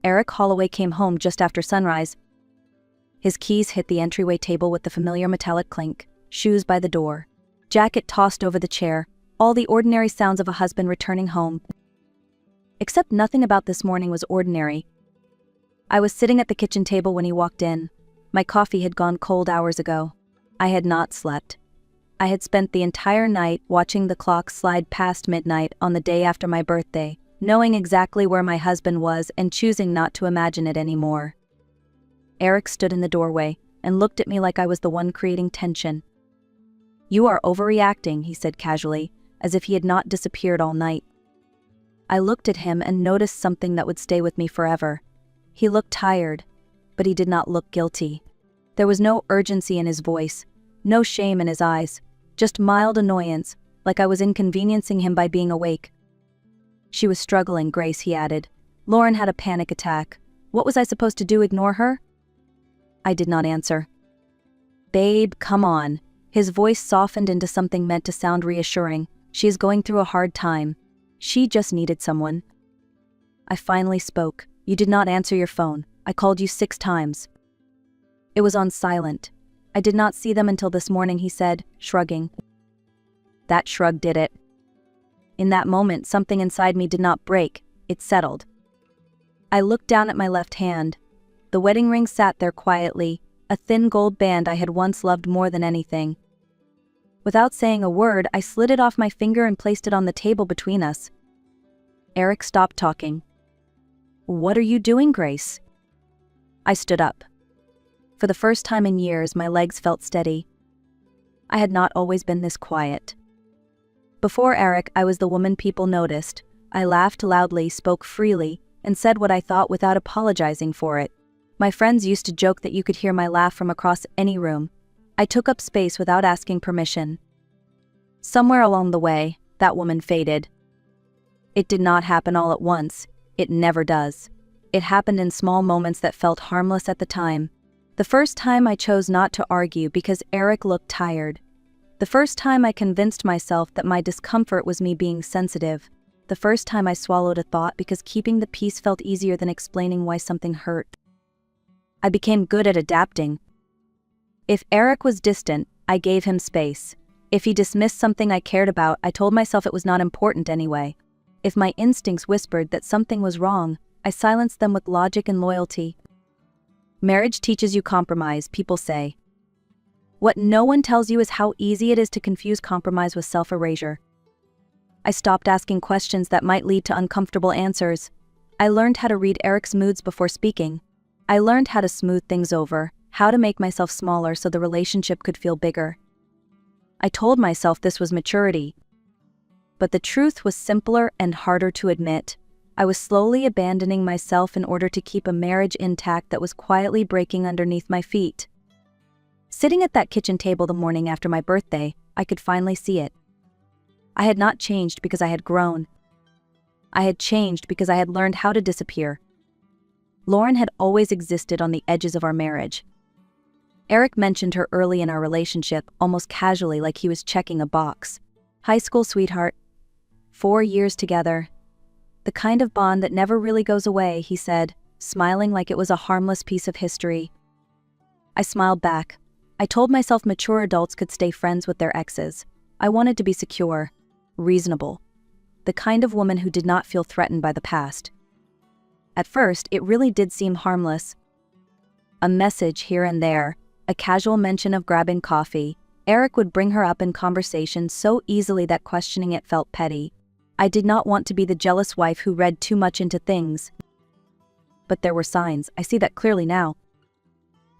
Eric Holloway came home just after sunrise. His keys hit the entryway table with the familiar metallic clink, shoes by the door, jacket tossed over the chair, all the ordinary sounds of a husband returning home. Except nothing about this morning was ordinary. I was sitting at the kitchen table when he walked in. My coffee had gone cold hours ago. I had not slept. I had spent the entire night watching the clock slide past midnight on the day after my birthday, knowing exactly where my husband was and choosing not to imagine it anymore. Eric stood in the doorway and looked at me like I was the one creating tension. "You are overreacting," he said casually, as if he had not disappeared all night. I looked at him and noticed something that would stay with me forever. He looked tired, but he did not look guilty. There was no urgency in his voice, no shame in his eyes, just mild annoyance, like I was inconveniencing him by being awake. "She was struggling, Grace," he added. "Lauren had a panic attack. What was I supposed to do, ignore her?" I did not answer. "Babe, come on." His voice softened into something meant to sound reassuring. "She is going through a hard time. She just needed someone." I finally spoke. "You did not answer your phone. I called you 6 times. It was on silent. I did not see them until this morning," he said, shrugging. That shrug did it. In that moment, something inside me did not break, it settled. I looked down at my left hand. The wedding ring sat there quietly, a thin gold band I had once loved more than anything. Without saying a word, I slid it off my finger and placed it on the table between us. Eric stopped talking. "What are you doing, Grace?" I stood up. For the first time in years, my legs felt steady. I had not always been this quiet. Before Eric, I was the woman people noticed. I laughed loudly, spoke freely, and said what I thought without apologizing for it. My friends used to joke that you could hear my laugh from across any room. I took up space without asking permission. Somewhere along the way, that woman faded. It did not happen all at once. It never does. It happened in small moments that felt harmless at the time. The first time I chose not to argue because Eric looked tired. The first time I convinced myself that my discomfort was me being sensitive. The first time I swallowed a thought because keeping the peace felt easier than explaining why something hurt. I became good at adapting. If Eric was distant, I gave him space. If he dismissed something I cared about, I told myself it was not important anyway. If my instincts whispered that something was wrong, I silenced them with logic and loyalty. Marriage teaches you compromise, people say. What no one tells you is how easy it is to confuse compromise with self-erasure. I stopped asking questions that might lead to uncomfortable answers. I learned how to read Eric's moods before speaking. I learned how to smooth things over, how to make myself smaller so the relationship could feel bigger. I told myself this was maturity. But the truth was simpler and harder to admit. I was slowly abandoning myself in order to keep a marriage intact that was quietly breaking underneath my feet. Sitting at that kitchen table the morning after my birthday, I could finally see it. I had not changed because I had grown. I had changed because I had learned how to disappear. Lauren had always existed on the edges of our marriage. Eric mentioned her early in our relationship, almost casually, like he was checking a box. High school sweetheart. 4 years together. The kind of bond that never really goes away, he said, smiling like it was a harmless piece of history. I smiled back. I told myself mature adults could stay friends with their exes. I wanted to be secure, reasonable, the kind of woman who did not feel threatened by the past. At first, it really did seem harmless. A message here and there, a casual mention of grabbing coffee. Eric would bring her up in conversation so easily that questioning it felt petty. I did not want to be the jealous wife who read too much into things. But there were signs. I see that clearly now.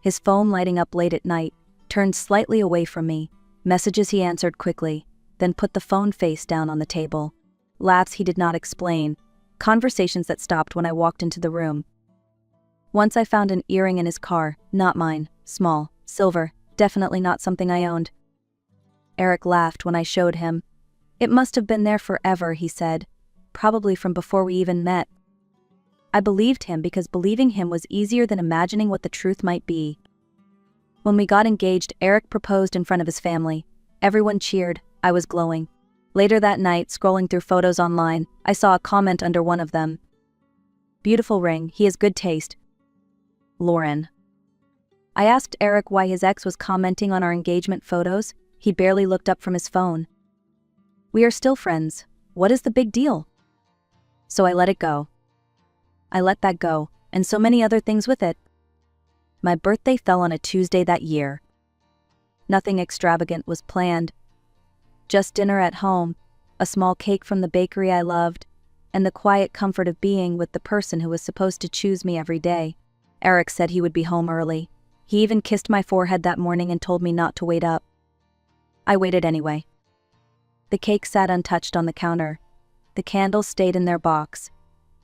His phone lighting up late at night, turned slightly away from me. Messages he answered quickly, then put the phone face down on the table. Laughs he did not explain. Conversations that stopped when I walked into the room. Once I found an earring in his car, not mine, small, silver, definitely not something I owned. Eric laughed when I showed him. "It must have been there forever," he said, "probably from before we even met." I believed him because believing him was easier than imagining what the truth might be. When we got engaged, Eric proposed in front of his family. Everyone cheered. I was glowing. Later that night, scrolling through photos online, I saw a comment under one of them. Beautiful ring, he has good taste. Lauren. I asked Eric why his ex was commenting on our engagement photos. He barely looked up from his phone. We are still friends. What is the big deal? So I let it go. I let that go, and so many other things with it. My birthday fell on a Tuesday that year. Nothing extravagant was planned. Just dinner at home, a small cake from the bakery I loved, and the quiet comfort of being with the person who was supposed to choose me every day. Eric said he would be home early. He even kissed my forehead that morning and told me not to wait up. I waited anyway. The cake sat untouched on the counter. The candles stayed in their box.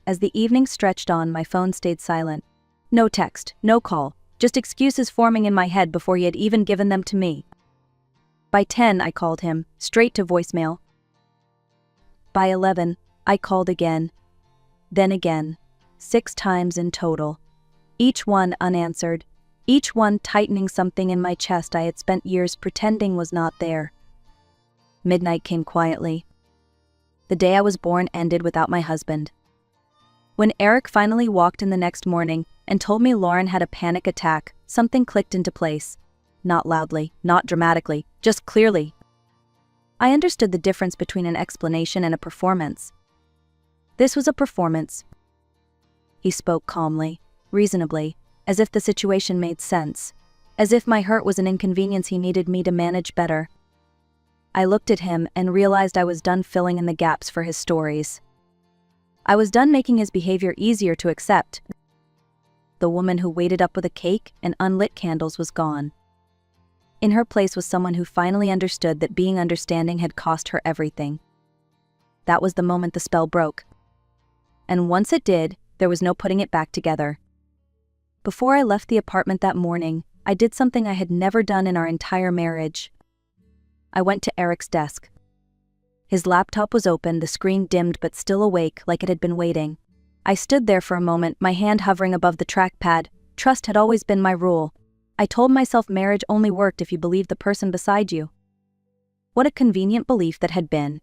As the evening stretched on, my phone stayed silent. No text, no call, just excuses forming in my head before he had even given them to me. By 10, I called him, straight to voicemail. By 11, I called again. Then again. 6 times in total. Each one unanswered. Each one tightening something in my chest I had spent years pretending was not there. Midnight came quietly. The day I was born ended without my husband. When Eric finally walked in the next morning and told me Lauren had a panic attack, something clicked into place. Not loudly, not dramatically, just clearly. I understood the difference between an explanation and a performance. This was a performance. He spoke calmly, reasonably, as if the situation made sense, as if my hurt was an inconvenience he needed me to manage better. I looked at him and realized I was done filling in the gaps for his stories. I was done making his behavior easier to accept. The woman who waited up with a cake and unlit candles was gone. In her place was someone who finally understood that being understanding had cost her everything. That was the moment the spell broke. And once it did, there was no putting it back together. Before I left the apartment that morning, I did something I had never done in our entire marriage. I went to Eric's desk. His laptop was open, the screen dimmed but still awake, like it had been waiting. I stood there for a moment, my hand hovering above the trackpad. Trust had always been my rule. I told myself marriage only worked if you believed the person beside you. What a convenient belief that had been.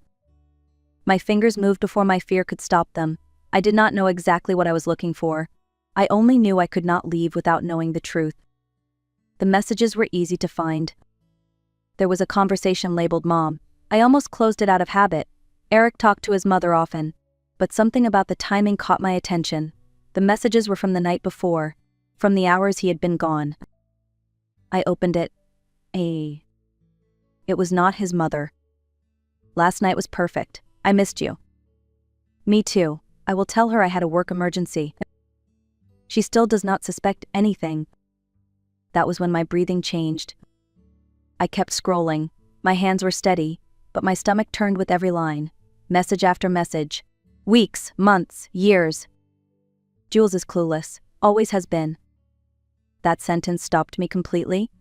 My fingers moved before my fear could stop them. I did not know exactly what I was looking for. I only knew I could not leave without knowing the truth. The messages were easy to find. There was a conversation labeled Mom. I almost closed it out of habit. Eric talked to his mother often, but something about the timing caught my attention. The messages were from the night before, from the hours he had been gone. I opened it. It was not his mother. Last night was perfect. I missed you. Me too. I will tell her I had a work emergency. She still does not suspect anything. That was when my breathing changed. I kept scrolling. My hands were steady, but my stomach turned with every line. Message after message. Weeks, months, years. Jules is clueless. Always has been. That sentence stopped me completely.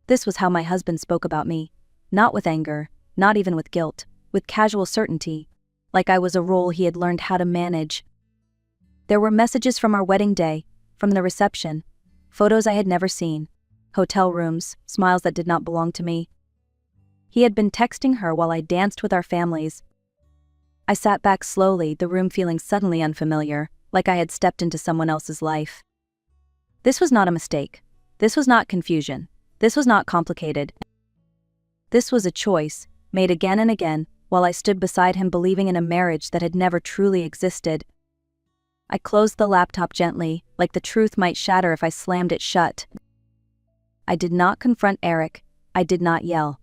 This was how my husband spoke about me. Not with anger, not even with guilt, with casual certainty, like I was a role he had learned how to manage. There were messages from our wedding day, from the reception, photos I had never seen, hotel rooms, smiles that did not belong to me. He had been texting her while I danced with our families. I sat back slowly, the room feeling suddenly unfamiliar, like I had stepped into someone else's life. This was not a mistake. This was not confusion. This was not complicated. This was a choice, made again and again, while I stood beside him believing in a marriage that had never truly existed. I closed the laptop gently, like the truth might shatter if I slammed it shut. I did not confront Eric. I did not yell.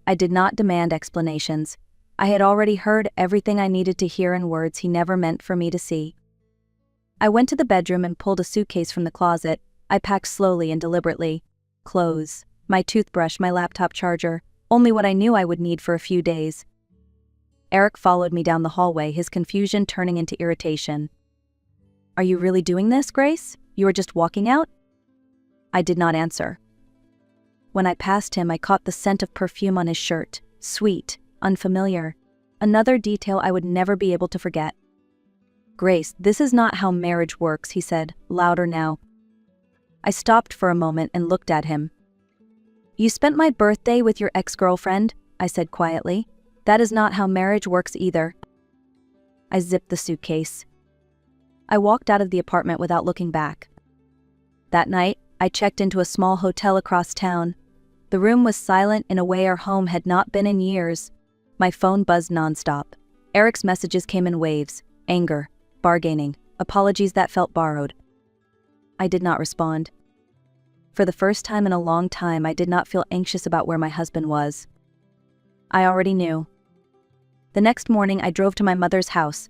I did not demand explanations. I had already heard everything I needed to hear in words he never meant for me to see. I went to the bedroom and pulled a suitcase from the closet. I packed slowly and deliberately. Clothes, my toothbrush, my laptop charger, only what I knew I would need for a few days. Eric followed me down the hallway, his confusion turning into irritation. Are you really doing this, Grace? You are just walking out? I did not answer. When I passed him, I caught the scent of perfume on his shirt, sweet, unfamiliar, another detail I would never be able to forget. Grace, this is not how marriage works, he said, louder now. I stopped for a moment and looked at him. You spent my birthday with your ex-girlfriend, I said quietly. That is not how marriage works either. I zipped the suitcase. I walked out of the apartment without looking back. That night, I checked into a small hotel across town. The room was silent in a way our home had not been in years. My phone buzzed nonstop. Eric's messages came in waves: anger, bargaining, apologies that felt borrowed. I did not respond. For the first time in a long time, I did not feel anxious about where my husband was. I already knew. The next morning, I drove to my mother's house.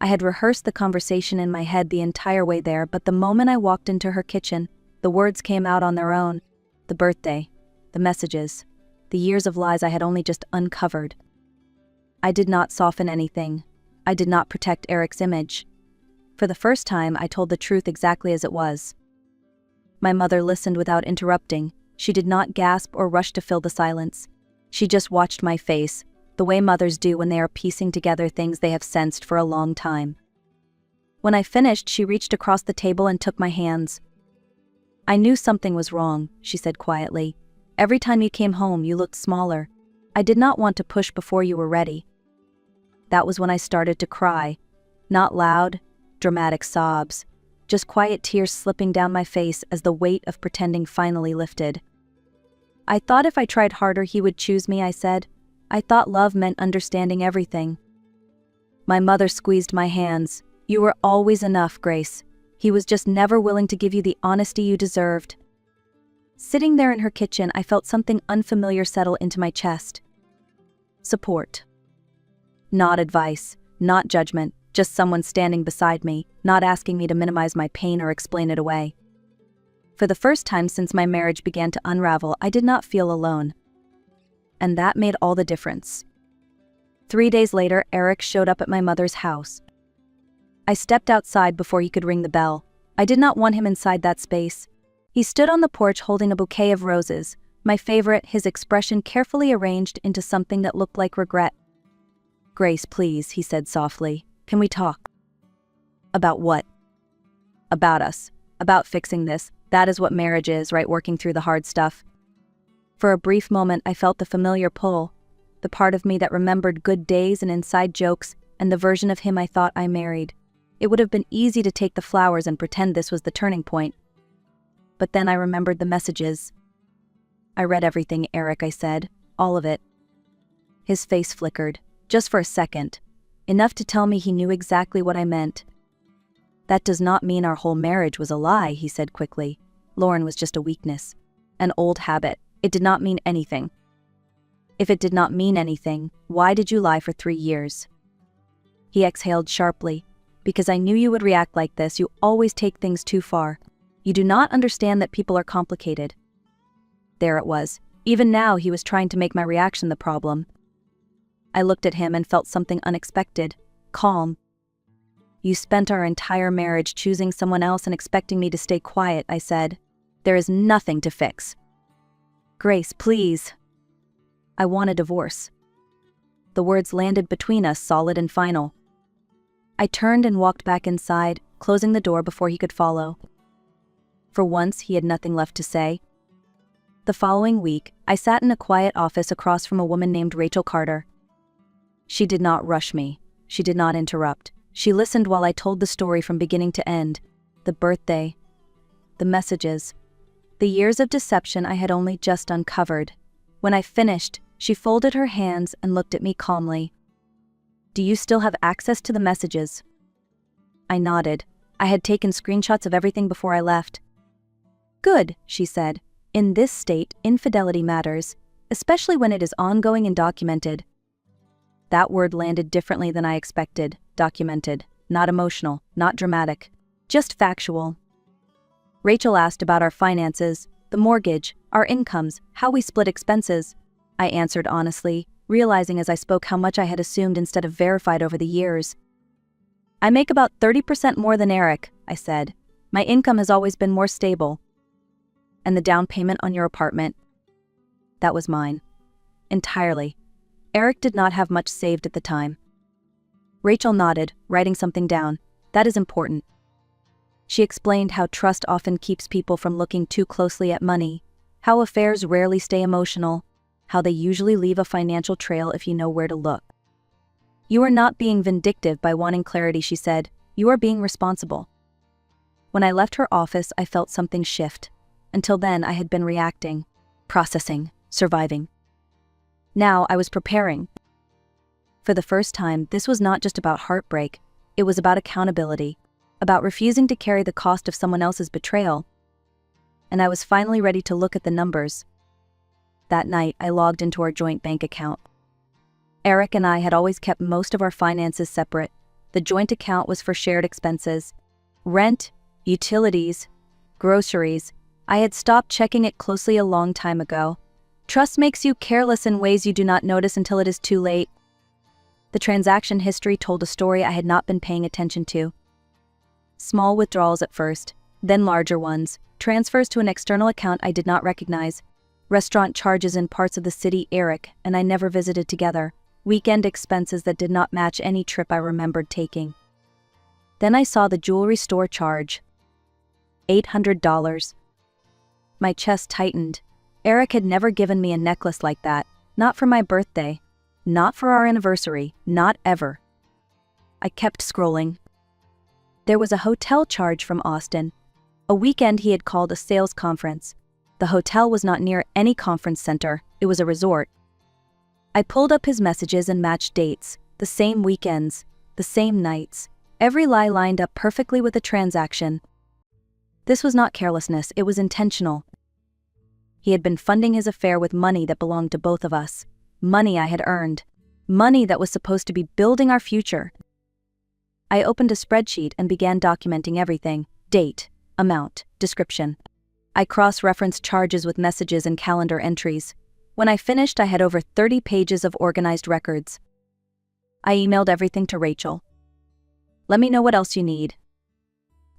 I had rehearsed the conversation in my head the entire way there, but the moment I walked into her kitchen, the words came out on their own. The birthday, the messages, the years of lies I had only just uncovered. I did not soften anything. I did not protect Eric's image. For the first time, I told the truth exactly as it was. My mother listened without interrupting. She did not gasp or rush to fill the silence. She just watched my face, the way mothers do when they are piecing together things they have sensed for a long time. When I finished, she reached across the table and took my hands. "I knew something was wrong," she said quietly. "Every time you came home, you looked smaller. I did not want to push before you were ready." That was when I started to cry. Not loud, dramatic sobs, just quiet tears slipping down my face as the weight of pretending finally lifted. "I thought if I tried harder he would choose me," I said. "I thought love meant understanding everything." My mother squeezed my hands. "You were always enough, Grace. He was just never willing to give you the honesty you deserved." Sitting there in her kitchen, I felt something unfamiliar settle into my chest. Support. Not advice, not judgment, just someone standing beside me, not asking me to minimize my pain or explain it away. For the first time since my marriage began to unravel, I did not feel alone. And that made all the difference. 3 days later, Eric showed up at my mother's house. I stepped outside before he could ring the bell. I did not want him inside that space. He stood on the porch holding a bouquet of roses, my favorite, his expression carefully arranged into something that looked like regret. "Grace, please," he said softly. "Can we talk?" "About what?" "About us. About fixing this. That is what marriage is, right? Working through the hard stuff." For a brief moment, I felt the familiar pull, the part of me that remembered good days and inside jokes, and the version of him I thought I married. It would have been easy to take the flowers and pretend this was the turning point. But then I remembered the messages. "I read everything, Eric," I said. "All of it." His face flickered, just for a second. Enough to tell me he knew exactly what I meant. "That does not mean our whole marriage was a lie," he said quickly. "Lauren was just a weakness. An old habit. It did not mean anything." "If it did not mean anything, why did you lie for 3 years?" He exhaled sharply. "Because I knew you would react like this. You always take things too far. You do not understand that people are complicated." There it was. Even now he was trying to make my reaction the problem. I looked at him and felt something unexpected. Calm. "You spent our entire marriage choosing someone else and expecting me to stay quiet," I said. "There is nothing to fix." "Grace, please." "I want a divorce." The words landed between us, solid and final. I turned and walked back inside, closing the door before he could follow. For once, he had nothing left to say. The following week, I sat in a quiet office across from a woman named Rachel Carter. She did not rush me. She did not interrupt. She listened while I told the story from beginning to end. The birthday, the messages, the years of deception I had only just uncovered. When I finished, she folded her hands and looked at me calmly. "Do you still have access to the messages?" I nodded. I had taken screenshots of everything before I left. "Good," she said. "In this state, infidelity matters, especially when it is ongoing and documented." That word landed differently than I expected. Documented. Not emotional, not dramatic. Just factual. Rachel asked about our finances, the mortgage, our incomes, how we split expenses. I answered honestly, realizing as I spoke how much I had assumed instead of verified over the years. "I make about 30% more than Eric," I said. "My income has always been more stable." "And the down payment on your apartment?" "That was mine. Entirely. Eric did not have much saved at the time." Rachel nodded, writing something down. "That is important." She explained how trust often keeps people from looking too closely at money, how affairs rarely stay emotional, how they usually leave a financial trail if you know where to look. "You are not being vindictive by wanting clarity," she said. You are being responsible." When I left her office, I felt something shift. Until then, I had been reacting, processing, surviving. Now I was preparing. For the first time, this was not just about heartbreak, it was about accountability, about refusing to carry the cost of someone else's betrayal. And I was finally ready to look at the numbers. That night, I logged into our joint bank account. Eric and I had always kept most of our finances separate. The joint account was for shared expenses, rent, utilities, groceries. I had stopped checking it closely a long time ago. Trust makes you careless in ways you do not notice until it is too late. The transaction history told a story I had not been paying attention to. Small withdrawals at first, then larger ones, transfers to an external account I did not recognize, restaurant charges in parts of the city Eric and I never visited together, weekend expenses that did not match any trip I remembered taking. Then I saw the jewelry store charge. $800. My chest tightened. Eric had never given me a necklace like that, not for my birthday, not for our anniversary, not ever. I kept scrolling. There was a hotel charge from Austin. A weekend he had called a sales conference. The hotel was not near any conference center, it was a resort. I pulled up his messages and matched dates, the same weekends, the same nights. Every lie lined up perfectly with the transaction. This was not carelessness, it was intentional. He had been funding his affair with money that belonged to both of us. Money I had earned. Money that was supposed to be building our future. I opened a spreadsheet and began documenting everything: date, amount, description. I cross-referenced charges with messages and calendar entries. When I finished, I had over 30 pages of organized records. I emailed everything to Rachel. "Let me know what else you need."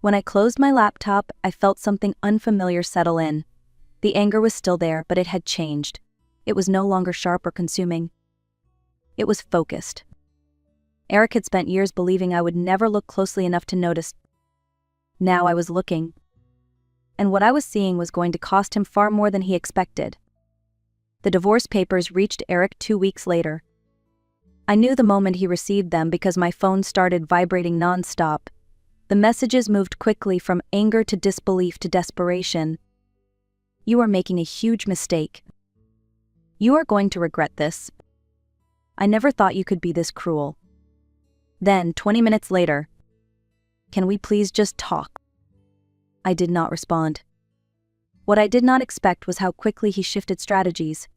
When I closed my laptop, I felt something unfamiliar settle in. The anger was still there, but it had changed. It was no longer sharp or consuming. It was focused. Eric had spent years believing I would never look closely enough to notice. Now I was looking. And what I was seeing was going to cost him far more than he expected. The divorce papers reached Eric 2 weeks later. I knew the moment he received them because my phone started vibrating non-stop. The messages moved quickly from anger to disbelief to desperation. "You are making a huge mistake. You are going to regret this. I never thought you could be this cruel." Then, 20 minutes later, "Can we please just talk?" I did not respond. What I did not expect was how quickly he shifted strategies.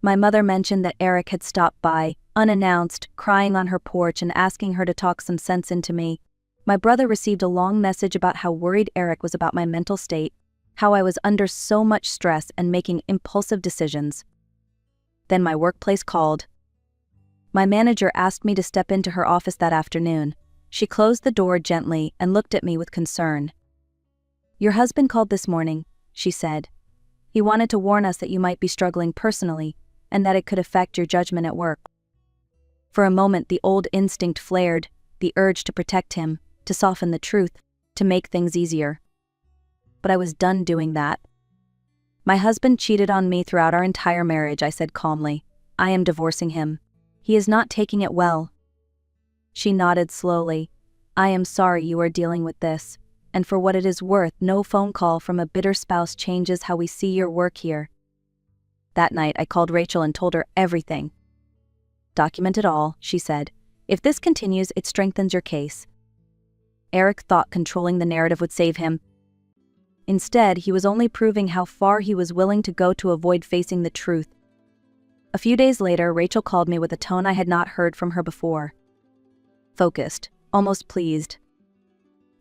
My mother mentioned that Eric had stopped by, unannounced, crying on her porch and asking her to talk some sense into me. My brother received a long message about how worried Eric was about my mental state, how I was under so much stress and making impulsive decisions. Then my workplace called. My manager asked me to step into her office that afternoon. She closed the door gently and looked at me with concern. "Your husband called this morning," she said. "He wanted to warn us that you might be struggling personally and that it could affect your judgment at work." For a moment, the old instinct flared, the urge to protect him, to soften the truth, to make things easier. But I was done doing that. "My husband cheated on me throughout our entire marriage," I said calmly. "I am divorcing him. He is not taking it well." She nodded slowly. "I am sorry you are dealing with this, and for what it is worth, no phone call from a bitter spouse changes how we see your work here." That night, I called Rachel and told her everything. "Document it all," she said. "If this continues, it strengthens your case." Eric thought controlling the narrative would save him. Instead, he was only proving how far he was willing to go to avoid facing the truth. A few days later, Rachel called me with a tone I had not heard from her before. Focused, almost pleased.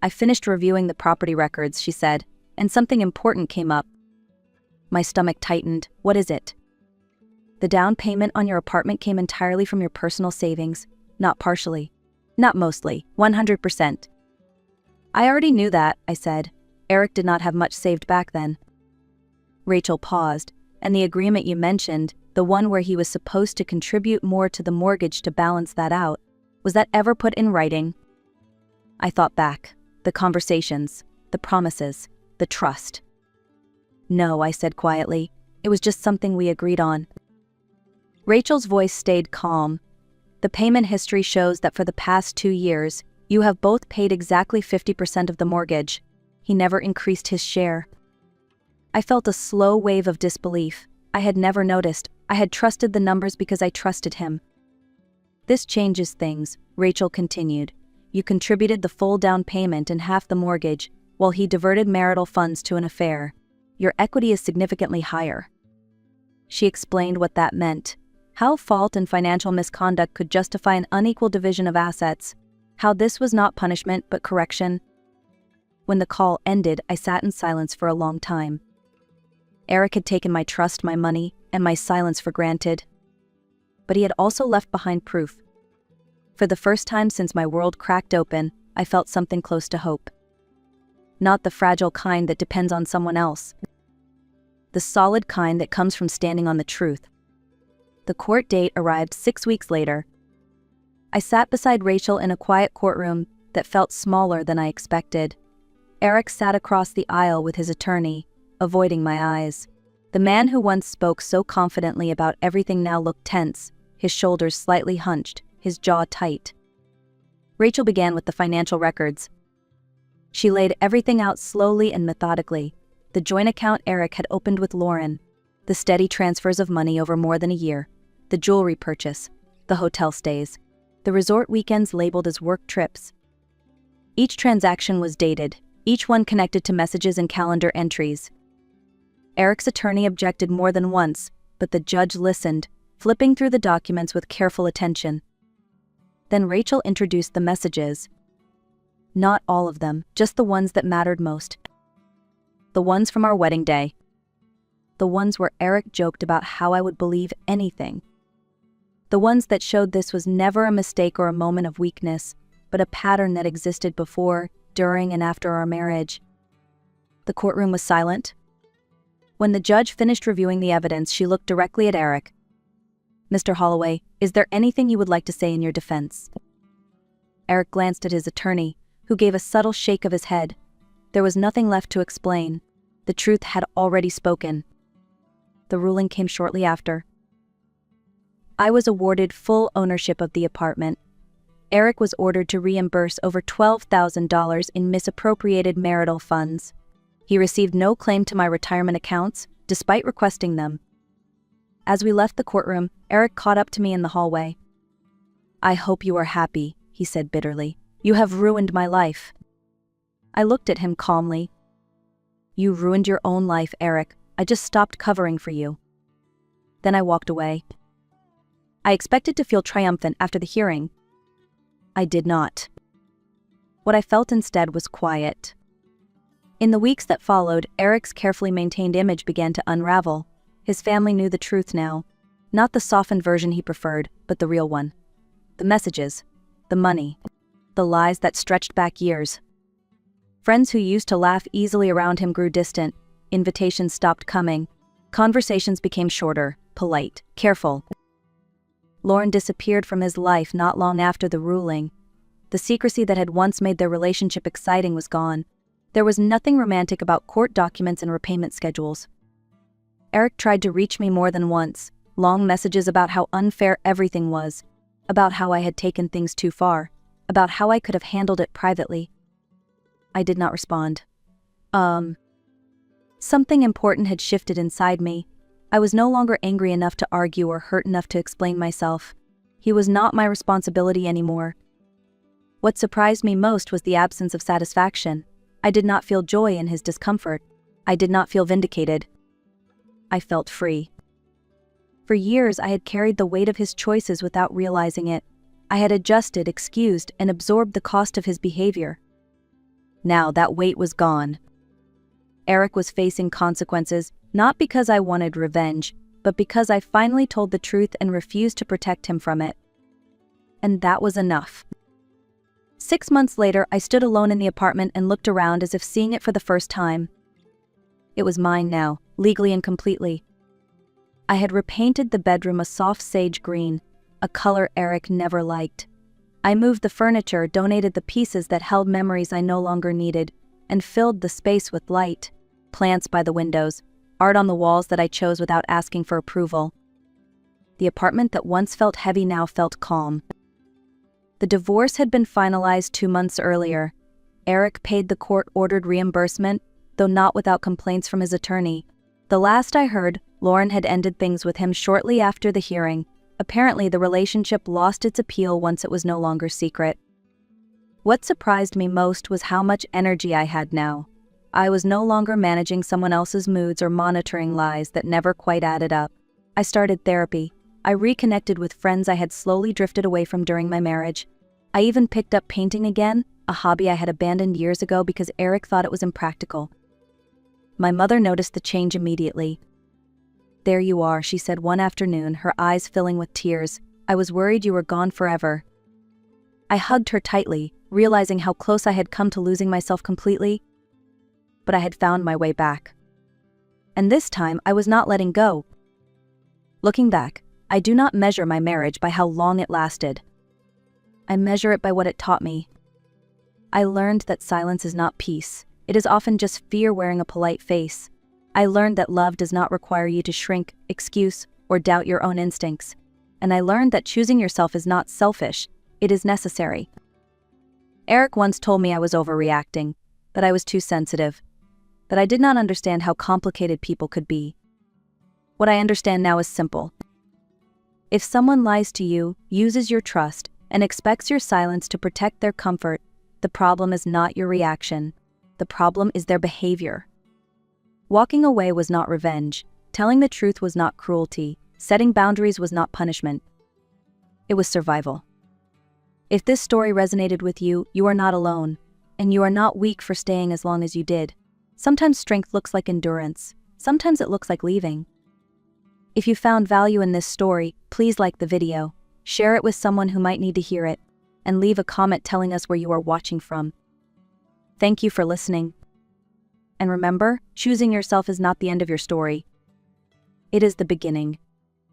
"I finished reviewing the property records," she said, "and something important came up." My stomach tightened. "What is it?" "The down payment on your apartment came entirely from your personal savings, not partially. Not mostly, 100%. "I already knew that," I said. "Eric did not have much saved back then." Rachel paused. "And the agreement you mentioned, the one where he was supposed to contribute more to the mortgage to balance that out, was that ever put in writing?" I thought back. The conversations, the promises, the trust. "No," I said quietly. "It was just something we agreed on." Rachel's voice stayed calm. "The payment history shows that for the past 2 years, You have both paid exactly 50% of the mortgage. He never increased his share. I felt a slow wave of disbelief. I had never noticed. I had trusted the numbers because I trusted him. This changes things, Rachel continued. You contributed the full down payment and half the mortgage, while he diverted marital funds to an affair. Your equity is significantly higher. She explained what that meant. How fault and financial misconduct could justify an unequal division of assets. How this was not punishment but correction. When the call ended, I sat in silence for a long time. Eric had taken my trust, my money, and my silence for granted. But he had also left behind proof. For the first time since my world cracked open, I felt something close to hope. Not the fragile kind that depends on someone else. The solid kind that comes from standing on the truth. The court date arrived 6 weeks later. I sat beside Rachel in a quiet courtroom that felt smaller than I expected. Eric sat across the aisle with his attorney, avoiding my eyes. The man who once spoke so confidently about everything now looked tense, his shoulders slightly hunched, his jaw tight. Rachel began with the financial records. She laid everything out slowly and methodically. The joint account Eric had opened with Lauren, the steady transfers of money over more than a year, the jewelry purchase, the hotel stays, the resort weekends labeled as work trips. Each transaction was dated, each one connected to messages and calendar entries. Eric's attorney objected more than once, but the judge listened, flipping through the documents with careful attention. Then Rachel introduced the messages. Not all of them, just the ones that mattered most. The ones from our wedding day. The ones where Eric joked about how I would believe anything. The ones that showed this was never a mistake or a moment of weakness, but a pattern that existed before, during, and after our marriage. The courtroom was silent. When the judge finished reviewing the evidence, she looked directly at Eric. Mr. Holloway, is there anything you would like to say in your defense? Eric glanced at his attorney, who gave a subtle shake of his head. There was nothing left to explain. The truth had already spoken. The ruling came shortly after. I was awarded full ownership of the apartment. Eric was ordered to reimburse over $12,000 in misappropriated marital funds. He received no claim to my retirement accounts, despite requesting them. As we left the courtroom, Eric caught up to me in the hallway. I hope you are happy, he said bitterly. You have ruined my life. I looked at him calmly. You ruined your own life, Eric. I just stopped covering for you. Then I walked away. I expected to feel triumphant after the hearing. I did not. What I felt instead was quiet. In the weeks that followed, Eric's carefully maintained image began to unravel. His family knew the truth now. Not the softened version he preferred, but the real one. The messages. The money. The lies that stretched back years. Friends who used to laugh easily around him grew distant. Invitations stopped coming. Conversations became shorter, polite, careful. Lauren disappeared from his life not long after the ruling. The secrecy that had once made their relationship exciting was gone. There was nothing romantic about court documents and repayment schedules. Eric tried to reach me more than once, long messages about how unfair everything was, about how I had taken things too far, about how I could have handled it privately. I did not respond. Something important had shifted inside me. I was no longer angry enough to argue or hurt enough to explain myself. He was not my responsibility anymore. What surprised me most was the absence of satisfaction. I did not feel joy in his discomfort. I did not feel vindicated. I felt free. For years I had carried the weight of his choices without realizing it. I had adjusted, excused, and absorbed the cost of his behavior. Now that weight was gone. Eric was facing consequences, not because I wanted revenge, but because I finally told the truth and refused to protect him from it. And that was enough. 6 months later, I stood alone in the apartment and looked around as if seeing it for the first time. It was mine now, legally and completely. I had repainted the bedroom a soft sage green, a color Eric never liked. I moved the furniture, donated the pieces that held memories I no longer needed, and filled the space with light, plants by the windows, art on the walls that I chose without asking for approval. The apartment that once felt heavy now felt calm. The divorce had been finalized 2 months earlier. Eric paid the court-ordered reimbursement, though not without complaints from his attorney. The last I heard, Lauren had ended things with him shortly after the hearing. Apparently, the relationship lost its appeal once it was no longer secret. What surprised me most was how much energy I had now. I was no longer managing someone else's moods or monitoring lies that never quite added up. I started therapy. I reconnected with friends I had slowly drifted away from during my marriage. I even picked up painting again, a hobby I had abandoned years ago because Eric thought it was impractical. My mother noticed the change immediately. "There you are," she said one afternoon, her eyes filling with tears. "I was worried you were gone forever." I hugged her tightly, realizing how close I had come to losing myself completely. But I had found my way back. And this time, I was not letting go. Looking back, I do not measure my marriage by how long it lasted. I measure it by what it taught me. I learned that silence is not peace. It is often just fear wearing a polite face. I learned that love does not require you to shrink, excuse, or doubt your own instincts. And I learned that choosing yourself is not selfish, it is necessary. Eric once told me I was overreacting, that I was too sensitive, that I did not understand how complicated people could be. What I understand now is simple. If someone lies to you, uses your trust, and expects your silence to protect their comfort, the problem is not your reaction. The problem is their behavior. Walking away was not revenge. Telling the truth was not cruelty. Setting boundaries was not punishment. It was survival. If this story resonated with you, you are not alone, and you are not weak for staying as long as you did. Sometimes strength looks like endurance. Sometimes it looks like leaving. If you found value in this story, please like the video, share it with someone who might need to hear it, and leave a comment telling us where you are watching from. Thank you for listening. And remember, choosing yourself is not the end of your story. It is the beginning.